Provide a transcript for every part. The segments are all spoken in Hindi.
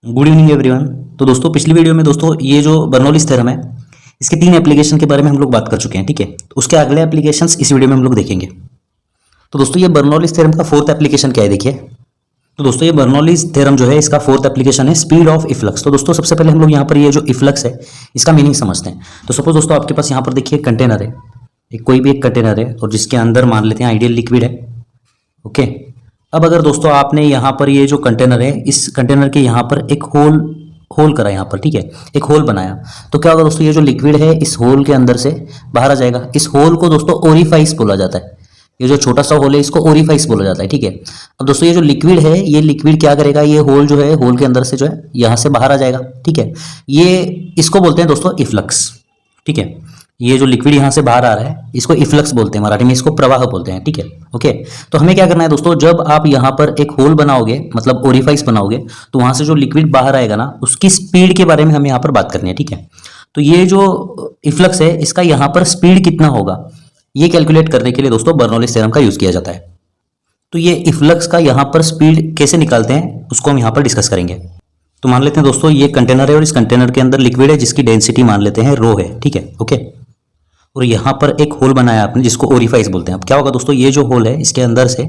Good evening everyone. तो दोस्तों पिछली वीडियो में दोस्तों ये जो बर्नौलीज थ्योरम है इसके 3 एप्लीकेशन के बारे में हम लोग बात कर चुके हैं। ठीक है, तो उसके अगले एप्लीकेशंस इस वीडियो में हम लोग देखेंगे। तो दोस्तों ये बर्नौलीज थ्योरम का फोर्थ एप्लीकेशन क्या है देखिए। तो दोस्तों ये बर्नौलीज थ्योरम जो है इसका फोर्थ एप्लीकेशन है स्पीड ऑफ इफ्लक्स। तो दोस्तों सबसे पहले हम लोग यहाँ पर ये जो इफ्लक्स है इसका मीनिंग समझते हैं। तो सपोज दोस्तों आपके पास यहाँ पर देखिए कंटेनर है, कोई भी एक कंटेनर है और जिसके अंदर मान लेते हैं आइडियल लिक्विड है। ओके, अब अगर दोस्तों आपने यहाँ पर ये जो कंटेनर है इस कंटेनर के यहाँ पर एक होल करा यहाँ पर, ठीक है, एक होल बनाया, तो क्या होगा दोस्तों ये जो लिक्विड है इस होल के अंदर से बाहर आ जाएगा। इस होल को दोस्तों ओरिफाइस बोला जाता है। ये जो छोटा सा होल है इसको ओरिफाइस बोला जाता है। ठीक है, अब दोस्तों ये जो लिक्विड है ये लिक्विड क्या करेगा, ये होल जो है होल के अंदर से जो है यहाँ से बाहर आ जाएगा। ठीक है, ये इसको बोलते हैं दोस्तों इफ्लक्स। ठीक है, ये जो लिक्विड यहाँ से बाहर आ रहा है इसको इफ्लक्स बोलते हैं, मराठी में इसको प्रवाह बोलते हैं। ठीक है, ओके, तो हमें क्या करना है दोस्तों, जब आप यहाँ पर एक होल बनाओगे मतलब ओरिफाइस बनाओगे तो वहां से जो लिक्विड बाहर आएगा ना उसकी स्पीड के बारे में हमें यहाँ पर बात करनी है। ठीक है, तो ये जो इफ्लक्स है इसका यहाँ पर स्पीड कितना होगा ये कैलकुलेट करने के लिए दोस्तों बर्नौलीज थ्योरम का यूज किया जाता है। तो ये इफ्लक्स का यहाँ पर स्पीड कैसे निकालते हैं उसको हम यहाँ पर डिस्कस करेंगे। तो मान लेते हैं दोस्तों ये कंटेनर है और इस कंटेनर के अंदर लिक्विड है जिसकी डेंसिटी मान लेते हैं रो है। ठीक है, ओके, और यहाँ पर एक होल बनाया आपने जिसको ओरिफाइस बोलते हैं। अब क्या होगा दोस्तों, ये जो होल है इसके अंदर से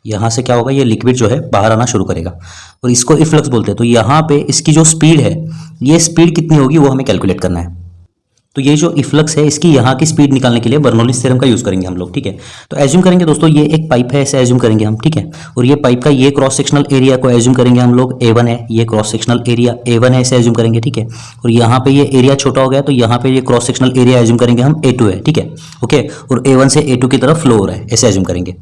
यहाँ से क्या होगा, ये लिक्विड जो है बाहर आना शुरू करेगा और इसको इफ्लक्स बोलते हैं। तो यहाँ पे इसकी जो स्पीड है ये स्पीड कितनी होगी वो हमें कैलकुलेट करना है। तो ये जो इफ्लक्स है इसकी यहाँ की स्पीड निकालने के लिए बर्नौलीज थ्योरम का यूज करेंगे हम लोग। ठीक है, तो एज्यूम करेंगे दोस्तों ये एक पाइप है, ऐसे एज्यूम करेंगे हम। ठीक है, और ये पाइप का ये क्रॉस सेक्शनल एरिया को एज्यूम करेंगे हम लोग A1 है, ये क्रॉस सेक्शनल एरिया A1 है ऐसे एज्यूम करेंगे। ठीक है, और यहाँ पे ये एरिया छोटा हो गया तो यहाँ पे ये क्रॉस सेक्शनल एरिया एज्यूम करेंगे हम A2 है। ठीक है, ओके, और A1 से A2 की तरफ फ्लो हो रहा है ऐसे एज्यूम करेंगे।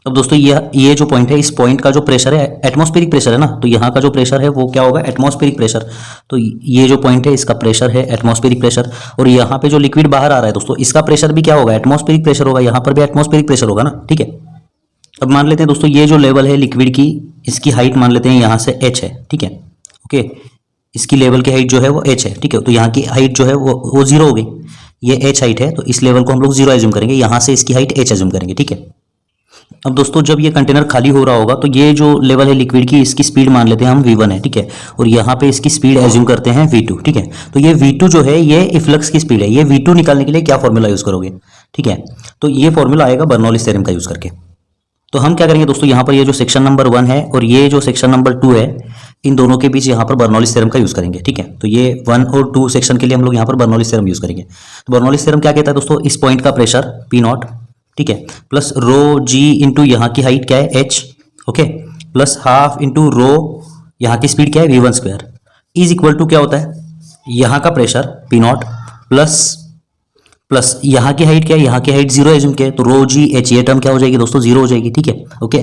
अब दोस्तों ये जो पॉइंट है इस पॉइंट का जो प्रेशर है एटमॉस्फेरिक प्रेशर है ना, तो यहाँ का जो प्रेशर है वो क्या होगा, एटमॉस्फेरिक प्रेशर। तो ये जो पॉइंट है इसका प्रेशर है एटमॉस्फेरिक प्रेशर, और यहाँ पे जो लिक्विड बाहर आ रहा है दोस्तों इसका प्रेशर भी क्या होगा, एटमॉस्फेरिक प्रेशर होगा। यहाँ पर भी एटमॉस्फेरिक प्रेशर होगा ना। ठीक है, अब मान लेते हैं दोस्तों ये जो लेवल है लिक्विड की इसकी हाइट मान लेते हैं यहाँ से h है। ठीक है, ओके, इसकी लेवल की हाइट जो है वो h है। ठीक है, तो यहाँ की हाइट जो है वो 0 हो गई, ये h हाइट है तो इस लेवल को हम लोग 0 एज्यूम करेंगे, यहाँ से इसकी हाइट h एज्यूम करेंगे। ठीक है, अब दोस्तों जब ये कंटेनर खाली हो रहा होगा तो ये जो लेवल है लिक्विड की इसकी स्पीड मान लेते हैं हम v1 है। ठीक है, और यहाँ पे इसकी स्पीड एज्यूम करते हैं v2। ठीक है, तो ये v2 जो है ये इफ्लक्स की स्पीड है। ये v2 निकालने के लिए क्या फॉर्मूला यूज करोगे, ठीक है, तो ये फॉर्मूला आएगा बर्नौलीज थ्योरम का यूज करके। तो हम क्या करेंगे दोस्तों, यहाँ पर ये जो सेक्शन नंबर 1 है और ये जो सेक्शन नंबर 2 है इन दोनों के बीच यहाँ पर बर्नौलीज थ्योरम का यूज करेंगे। ठीक है, तो ये 1 और 2 सेक्शन के लिए हम लोग यहाँ पर बर्नौलीज थ्योरम यूज करेंगे। तो बर्नौलीज थ्योरम क्या कहता है दोस्तों, इस पॉइंट का प्रेशर P0, ठीक है, प्लस रो जी इंटू यहाँ की हाइट क्या है h, okay, plus half into rho यहाँ की स्पीड क्या है v1 square is equal to क्या होता है, यहाँ का प्रेशर P0 प्लस यहाँ की हाइट क्या है, यहाँ की हाइट 0 एज्यूम किया है तो रो जी h, ये टर्म क्या हो जाएगी दोस्तों 0 हो जाएगी। ठीक है, okay,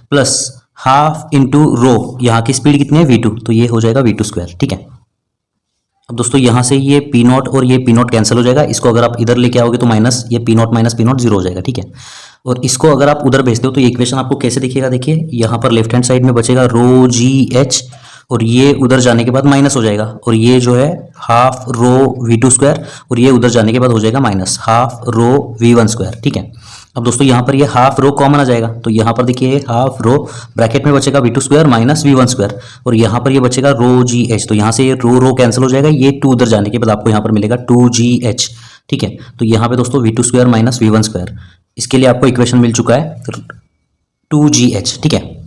plus half into rho यहाँ की स्पीड कितनी है v2 तो ये हो जाएगा v2 स्क्वायर। ठीक है, अब दोस्तों यहाँ से ये P0 और ये P0 कैंसिल हो जाएगा, इसको अगर आप इधर लेके आओगे तो माइनस ये P0 माइनस P0 0 हो जाएगा। ठीक है, और इसको अगर आप उधर भेजते हो तो ये इक्वेशन आपको कैसे दिखेगा, देखिए यहाँ पर लेफ्ट हैंड साइड में बचेगा रो जी एच और ये उधर जाने के बाद माइनस हो जाएगा और ये जो है हाफ रो v2 स्क्वायर और ये उधर जाने के बाद हो जाएगा minus half rho v1 square. ठीक है, अब दोस्तों यहाँ पर ये हाफ रो कॉमन आ जाएगा तो यहाँ पर देखिए हाफ रो ब्रैकेट में बचेगा v2 square minus v1 square और यहाँ पर ये बचेगा रो जी एच, तो यहाँ से ये रो कैंसिल हो जाएगा, ये 2 उधर जाने के बाद आपको यहाँ पर मिलेगा 2gh। ठीक है, तो यहाँ पे दोस्तों v2 square minus v1 square, इसके लिए आपको इक्वेशन मिल चुका है 2gh। ठीक है,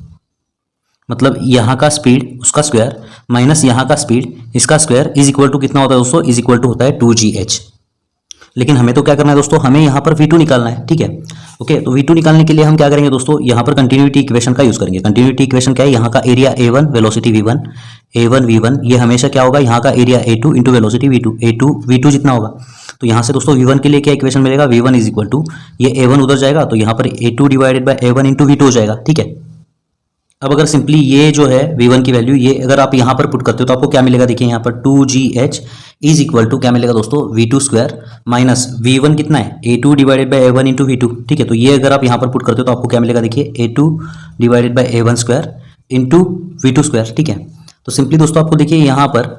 मतलब यहाँ का स्पीड उसका स्क्वायर माइनस यहाँ का स्पीड इसका स्क्वायर इज इक्वल टू कितना होता है दोस्तों, इज इक्वल टू होता है 2gh। लेकिन हमें तो क्या करना है दोस्तों, हमें यहाँ पर v2 निकालना है। ठीक है, ओके, तो v2 निकालने के लिए हम क्या करेंगे दोस्तों, यहाँ पर कंटिन्यूटी इक्वेशन का यूज करेंगे। कंटिन्यूटी इक्वेशन क्या है, यहाँ का area A1 velocity v1 A1 v1 ये हमेशा क्या होगा, यहाँ का area A2 into velocity v2 A2 v2 जितना होगा। तो यहाँ से दोस्तों v1 के लिए क्या इक्वेशन मिलेगा, v1 इज इक्वल टू ये A1 उधर जाएगा तो यहाँ पर A2 divided by A1 into v2 हो जाएगा। ठीक है, अब अगर सिंपली ये जो है v1 की वैल्यू ये अगर आप यहाँ पर पुट करते हो तो आपको क्या मिलेगा, देखिए यहाँ पर 2gh इज इक्वल टू क्या मिलेगा दोस्तों, v2 स्क्वायर माइनस v1 कितना है A2 divided by A1 into v2। ठीक है, तो ये अगर आप यहाँ पर पुट करते हो तो आपको क्या मिलेगा, देखिए A2 divided by A1 square into v2 square. ठीक है, तो सिंपली दोस्तों आपको देखिए यहाँ पर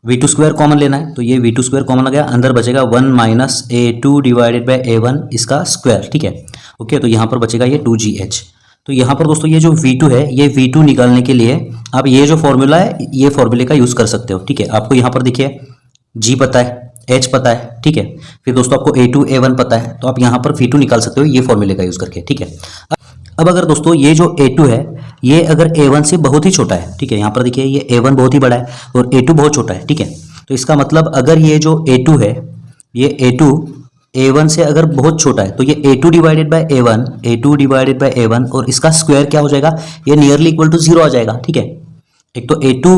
v2 स्क्वायर कॉमन लेना है तो ये v2 स्क्वायर कॉमन आ गया, अंदर बचेगा 1 minus A2 divided by A1 इसका स्क्वायर। ठीक है, ओके, तो यहाँ पर बचेगा ये 2gh। तो यहाँ पर दोस्तों ये जो V2 है, ये V2 निकालने के लिए आप ये जो फॉर्मूला है, ये फॉर्मूले का यूज़ कर सकते हो, ठीक है। आपको यहाँ पर देखिए G पता है, H पता है, ठीक है। फिर दोस्तों आपको A2 A1 पता है, तो आप यहाँ पर V2 निकाल सकते हो ये फॉर्मूले का यूज़ करके, ठीक है। अब अगर दोस्तों ये जो A2 है, ये अगर A1 से बहुत ही छोटा है, ठीक है, यहाँ पर देखिए ये A1 बहुत ही बड़ा है और A2 बहुत छोटा है, ठीक है। तो इसका मतलब अगर ये जो A2 है, ये A2 A1 से अगर बहुत छोटा है, तो ये A2 divided by A1, A2 divided by A1 और इसका स्क्वायर क्या हो जाएगा, ये नियरली इक्वल टू 0 आ जाएगा, ठीक है। एक तो A2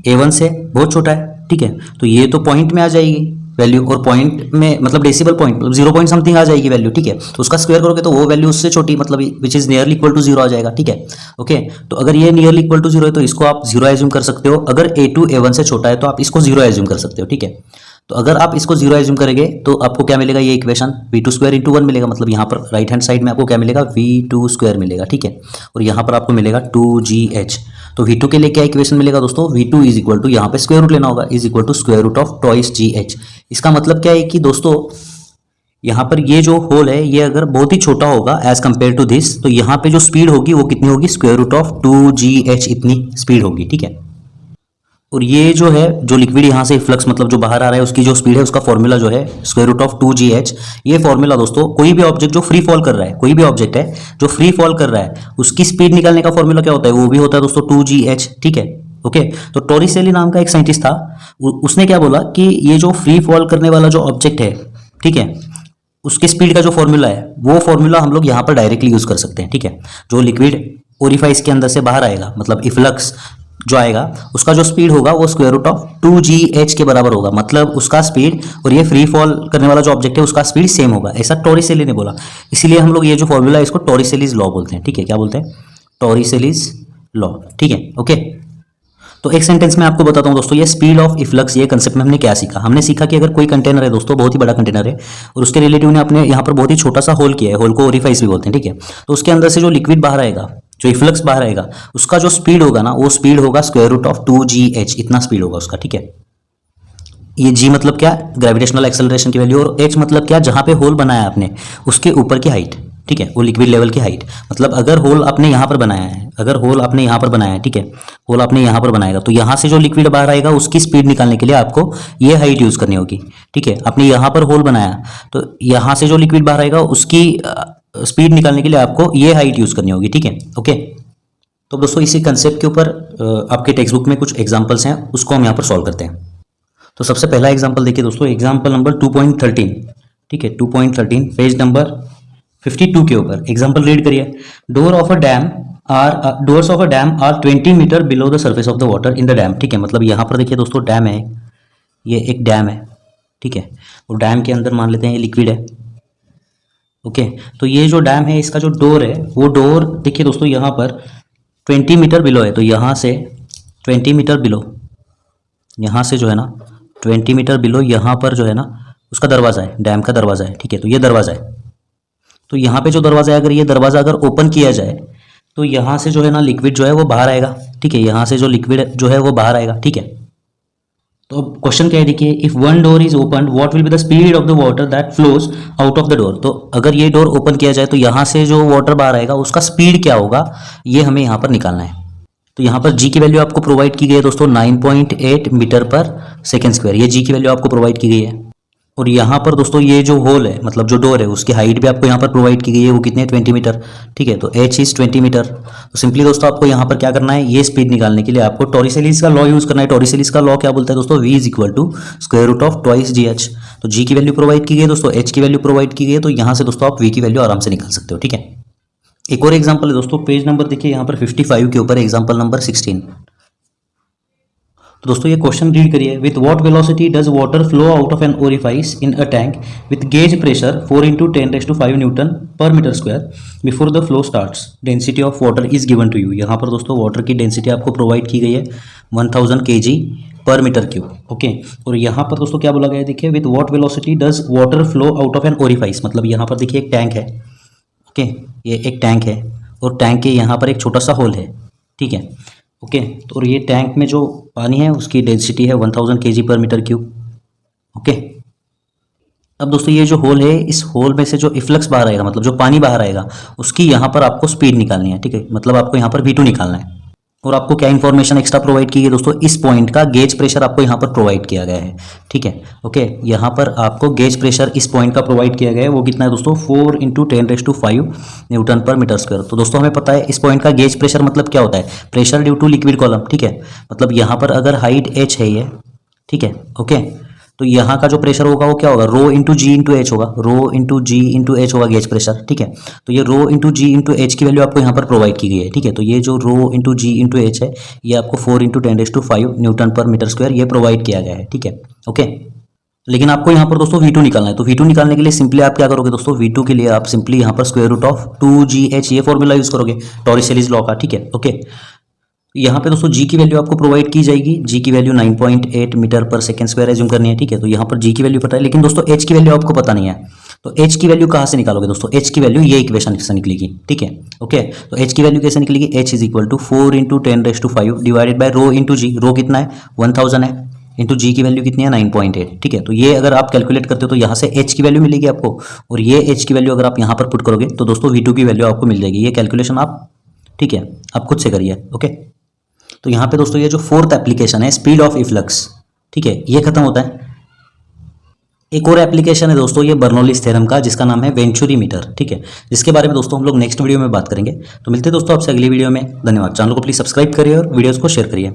A1 से बहुत छोटा है, ठीक है, तो ये तो पॉइंट में आ जाएगी वैल्यू, और पॉइंट में मतलब डेसिमल पॉइंट, मतलब 0 पॉइंट समथिंग आ जाएगी वैल्यू, ठीक है। तो उसका स्क्वायर करोगे तो वो वैल्यू उससे छोटी, मतलब which is nearly equal to 0 आ जाएगा, ठीक है। ओके, तो अगर ये नियरली इक्वल टू 0 है तो इसको आप 0 एज्यूम कर सकते हो। अगर A2 A1 से छोटा है तो आप इसको 0 एज्यूम कर सकते हो, ठीक है। तो अगर आप इसको 0 एज्यूम करेंगे तो आपको क्या मिलेगा, ये इक्वेशन V2 स्क्वायर इंटू 1 मिलेगा, मतलब यहाँ पर राइट हैंड साइड में आपको क्या मिलेगा, V2 स्क्वायर मिलेगा, ठीक है। और यहाँ पर आपको मिलेगा 2GH। तो V2 के लिए क्या इक्वेशन मिलेगा दोस्तों, V2 इज इक्वल टू, यहाँ पे स्क्वायर रूट लेना होगा, is equal to square root of twice GH। इसका मतलब क्या है कि दोस्तों यहाँ पर ये जो होल है, ये अगर बहुत ही छोटा होगा एज कंपेयर टू दिस, तो यहाँ पे जो स्पीड होगी वो कितनी होगी, स्क्वायर रूट ऑफ 2GH इतनी स्पीड होगी, ठीक है। और ये जो है, जो लिक्विड यहाँ से फ्लक्स मतलब जो बाहर आ रहा है, उसकी जो स्पीड है, उसका फॉर्मूला जो है स्क्वायर रूट ऑफ 2GH। ये फॉर्मूला दोस्तों कोई भी ऑब्जेक्ट जो फ्री फॉल कर रहा है, कोई भी ऑब्जेक्ट है जो फ्री फॉल कर रहा है, उसकी स्पीड निकालने का फॉर्मूला क्या होता है, वो भी होता है दोस्तों 2GH, ठीक है। ओके, तो टॉरिसेली नाम का एक साइंटिस्ट था, उसने क्या बोला कि ये जो फ्री फॉल करने वाला जो ऑब्जेक्ट है, ठीक है, उसके स्पीड का जो फॉर्मूला है, वो फॉर्मूला हम लोग यहाँ पर डायरेक्टली यूज कर सकते हैं, ठीक है। जो लिक्विड ओरिफाइस के अंदर से बाहर आएगा, मतलब इफ्लक्स जो आएगा, उसका जो स्पीड होगा वो स्क्वायर रूट ऑफ 2GH के बराबर होगा, मतलब उसका स्पीड और ये फ्री फॉल करने वाला जो ऑब्जेक्ट है उसका स्पीड सेम होगा, ऐसा टॉरिसेली ने बोला। इसीलिए हम लोग ये जो फॉर्मूला है इसको टॉरिसेलीज लॉ बोलते हैं, ठीक है। क्या बोलते हैं, टॉरिसेलीज लॉ, ठीक है। ओके, तो एक सेंटेंस में आपको बताता हूँ दोस्तों, ये स्पीड ऑफ इफ्लक्स, ये कंसेप्ट में हमने क्या सीखा। हमने सीखा कि अगर कोई कंटेनर है दोस्तों, बहुत ही बड़ा कंटेनर है, और उसके रिलेटिव ने अपने यहाँ पर बहुत ही छोटा सा होल किया है, होल को ओरिफाइस भी बोलते हैं, ठीक है। तो उसके अंदर से जो लिक्विड बाहर आएगा, जो इफ्लक्स बाहर आएगा, उसका जो स्पीड होगा ना, वो स्पीड होगा स्क्वायर रूट ऑफ 2GH, इतना स्पीड होगा उसका, ठीक है। ये G मतलब क्या, ग्रेविटेशनल एक्सेलरेशन की वैल्यू, और H मतलब क्या, जहां पे होल बनाया आपने उसके ऊपर की हाइट, ठीक है, वो लिक्विड लेवल की हाइट। मतलब अगर होल आपने यहाँ पर बनाया है, अगर होल आपने यहाँ पर बनाया है, ठीक है, होल आपने यहाँ पर बनाएगा, तो यहाँ से जो लिक्विड बाहर आएगा उसकी स्पीड निकालने के लिए आपको ये हाइट यूज करनी होगी, ठीक है। आपने यहाँ पर होल बनाया, तो यहाँ से जो लिक्विड बाहर आएगा उसकी स्पीड निकालने के लिए आपको ये हाइट यूज करनी होगी, ठीक है। ओके, तो दोस्तों इसी कंसेप्ट के ऊपर आपके टेक्स्ट बुक में कुछ एग्जाम्पल्स हैं, उसको हम यहाँ पर सॉल्व करते हैं। तो सबसे पहला एग्जाम्पल देखिए दोस्तों, एग्जाम्पल नंबर 2.13, ठीक है, 2.13 पेज नंबर 52 के ऊपर एग्जाम्पल रीड करिए। Doors of a dam are 20 metre below the surface of the water in the dam, ठीक है। मतलब यहाँ पर देखिए दोस्तों डैम है, ये एक डैम है, ठीक है, और डैम के अंदर मान लेते हैं ये लिक्विड है। ओके, तो ये जो डैम है इसका जो डोर है, वो डोर देखिए दोस्तों यहाँ पर 20 मीटर बिलो है, तो यहाँ से 20 मीटर बिलो, यहाँ से जो है ना 20 मीटर बिलो, यहाँ पर जो है ना उसका दरवाज़ा है, डैम का दरवाज़ा है, ठीक है। तो ये दरवाज़ा है, तो यहाँ पे जो दरवाज़ा है, अगर ये दरवाज़ा अगर ओपन किया जाए तो यहाँ से जो है ना लिक्विड जो है वो बाहर आएगा, ठीक है, यहाँ से जो लिक्विड जो है वो बाहर आएगा, ठीक है। तो अब क्वेश्चन क्या है देखिए, if one door is open what will be the speed of the water that flows out of the door. तो अगर ये डोर ओपन किया जाए तो यहाँ से जो वाटर बाहर आएगा उसका स्पीड क्या होगा, ये हमें यहाँ पर निकालना है। तो यहाँ पर जी की वैल्यू आपको प्रोवाइड की गई है दोस्तों 9.8 मीटर पर सेकेंड स्क्वायर, ये जी की वैल्यू आपको प्रोवाइड की गई है। और यहाँ पर दोस्तों ये जो होल है, मतलब जो डोर है, उसकी हाइट भी आपको यहाँ पर प्रोवाइड की गई है, वो कितने 20 मीटर, ठीक है। तो H इज 20 मीटर। तो सिंपली दोस्तों आपको यहाँ पर क्या करना है, ये स्पीड निकालने के लिए आपको टॉरिसेलीज का लॉ यूज करना है। टॉरिसेलीज का लॉ क्या बोलता है दोस्तों, V is equal to square root of twice GH। तो G की वैल्यू प्रोवाइड की गई है दोस्तों, H की वैल्यू प्रोवाइड की गई है, तो यहाँ से दोस्तों आप V की वैल्यू आराम से निकाल सकते हो, ठीक है। एक और एग्जाम्पल है दोस्तों, पेज नंबर देखिए यहाँ पर 55 के ऊपर एग्जाम्पल नंबर 16। तो दोस्तों ये क्वेश्चन रीड करिए, with what velocity does water flow out of an orifice in a tank with gauge pressure 4 × 10⁵ newton per metre square before the flow starts, density of water is given to you. यहाँ पर दोस्तों वाटर की डेंसिटी आपको प्रोवाइड की गई है 1000 kg पर मीटर क्यूब, ओके। और यहाँ पर दोस्तों क्या बोला गया है देखिए, with what velocity does water flow out of an orifice, मतलब यहाँ पर देखिए एक टैंक है, ओके, ये एक टैंक है, और टैंक के यहाँ पर एक छोटा सा होल है, ठीक है, ओके। तो और ये टैंक में जो पानी है उसकी डेंसिटी है 1000 kg पर मीटर क्यूब, ओके। अब दोस्तों ये जो होल है, इस होल में से जो इफ्लक्स बाहर आएगा, मतलब जो पानी बाहर आएगा, उसकी यहाँ पर आपको स्पीड निकालनी है, ठीक है। मतलब आपको यहाँ पर V2 निकालना है। और आपको क्या इन्फॉर्मेशन एक्स्ट्रा प्रोवाइड की है दोस्तों, इस पॉइंट का गेज प्रेशर आपको यहाँ पर प्रोवाइड किया गया है, ठीक है। ओके, यहाँ पर आपको गेज प्रेशर इस पॉइंट का प्रोवाइड किया गया है, वो कितना है दोस्तों, 4 × 10⁵ न्यूटन पर मीटर स्क्वायर। तो दोस्तों हमें पता है इस पॉइंट का गेज प्रेशर मतलब क्या होता है, pressure due to liquid column, ठीक है। मतलब यहाँ पर अगर हाइट h है ये, ठीक है, ओके, तो यहाँ का जो प्रेशर होगा वो क्या होगा, रो इंटू जी इंटू एच होगा, रो इंटू जी इंटू एच होगा गेज प्रेशर, ठीक है। तो ये रो इंटू जी इंटू एच की वैल्यू आपको यहाँ पर प्रोवाइड की गई है, ठीक है। तो ये जो रो इंटू जी इंटू एच है, ये आपको 4 × 10⁵ न्यूटन पर मीटर स्क्वायर ये प्रोवाइड किया गया है, ठीक है, ओके। लेकिन आपको यहाँ पर दोस्तों V2 निकालना है। तो V2 निकालने के लिए सिंपली आप क्या करोगे दोस्तों, V2 के लिए आप सिंपली यहाँ पर √2gh ये फॉर्मूला यूज करोगे टॉरिस-एलिस लॉ का, ठीक है, ओके। यहाँ पे दोस्तों जी की वैल्यू आपको प्रोवाइड की जाएगी, जी की वैल्यू 9.8 मीटर पर सेकेंड स्क्वायर एज्यूम करनी है, ठीक है। तो यहाँ पर जी की वैल्यू पता है, लेकिन दोस्तों एच की वैल्यू आपको पता नहीं है। तो एच की वैल्यू कहाँ से निकालोगे दोस्तों, एच की वैल्यू ये इक्वेशन से निकलेगी, ठीक है, ओके। तो एच की वैल्यू कैसे निकलेगी, h = 4 × 10⁵ divided by rho into जी, रो कितना है 1000 है, इंटू जी की वैल्यू कितनी है 9.8, ठीक है। तो ये अगर आप कैलकुलेट करते हो तो यहाँ से h की वैल्यू मिलेगी आपको, और ये h की वैल्यू अगर आप यहाँ पर पुट करोगे तो दोस्तों V2 की वैल्यू आपको मिल जाएगी। ये कैलकुलेशन आप, ठीक है, आप खुद से करिए, ओके। तो यहाँ पे दोस्तों ये जो फोर्थ एप्लीकेशन है स्पीड ऑफ इफ्लक्स, ठीक है, ये खत्म होता है। एक और एप्लीकेशन है दोस्तों ये बर्नौलीज थ्योरम का, जिसका नाम है वेंचुरी मीटर, ठीक है, जिसके बारे में दोस्तों हम लोग नेक्स्ट वीडियो में बात करेंगे। तो मिलते हैं दोस्तों आपसे अगली वीडियो में। धन्यवाद। चैनल को प्लीज सब्सक्राइब करिए और वीडियोस को शेयर करिए।